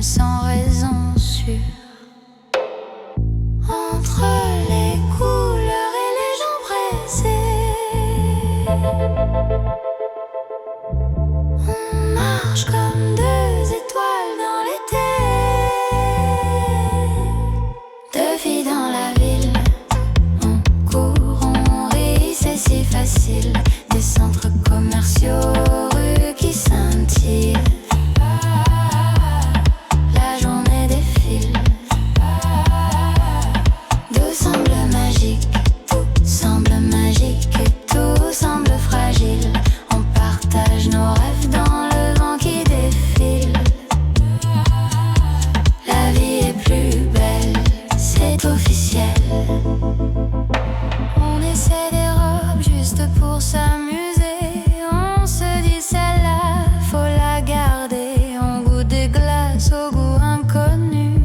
sans raison sûre. Entre les couleurs et les gens pressés, on marche comme deux étoiles dans l'été. Deux filles dans la ville, on court, on rit, c'est si facile. Des centres commerciaux, rues qui scintillent. La journée défile. Tout semble magique, tout semble magique et tout semble fragile. On partage nos rêves dans le vent qui défile. La vie est plus belle, c'est officiel. On essaie des robes juste pour s'amuser. On se dit celle-là, faut la garder. On goûte des glaces au goût inconnu.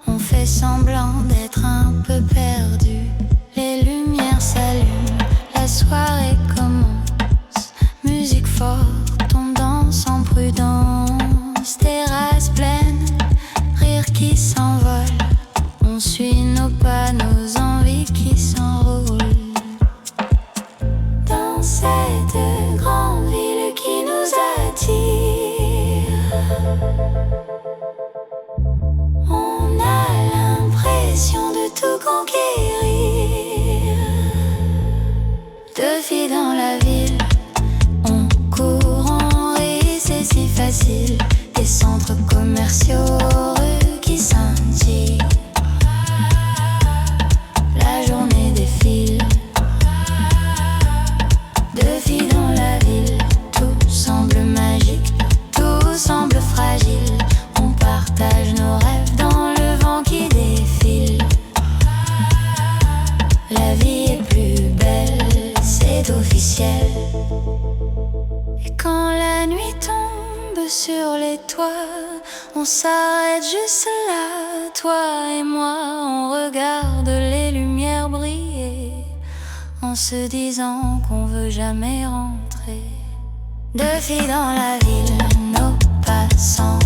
On fait semblant d'être un peu perdu. Les lumières s'allument, la soirée commence. Musique forte, on danse en prudence. Terrasse pleine, rire qui s'envole. On suit nos pas, nos envies qui s'enroulent. Dans cette grande ville qui nous attire, on a l'impression de tout conquérir. Deux filles dans la ville, on court, on rit, c'est si facile. Des centres commerciaux, rues qui scintillent. La journée défile. Deux filles dans la ville, tout semble magique, tout semble fragile. On partage nos rêves dans le vent qui défile. La vie est plus belle, c'est officiel. Et quand la nuit tombe sur les toits, on s'arrête juste là, toi et moi. On regarde les lumières briller, en se disant qu'on veut jamais rentrer. Deux filles dans la ville, nos pas sans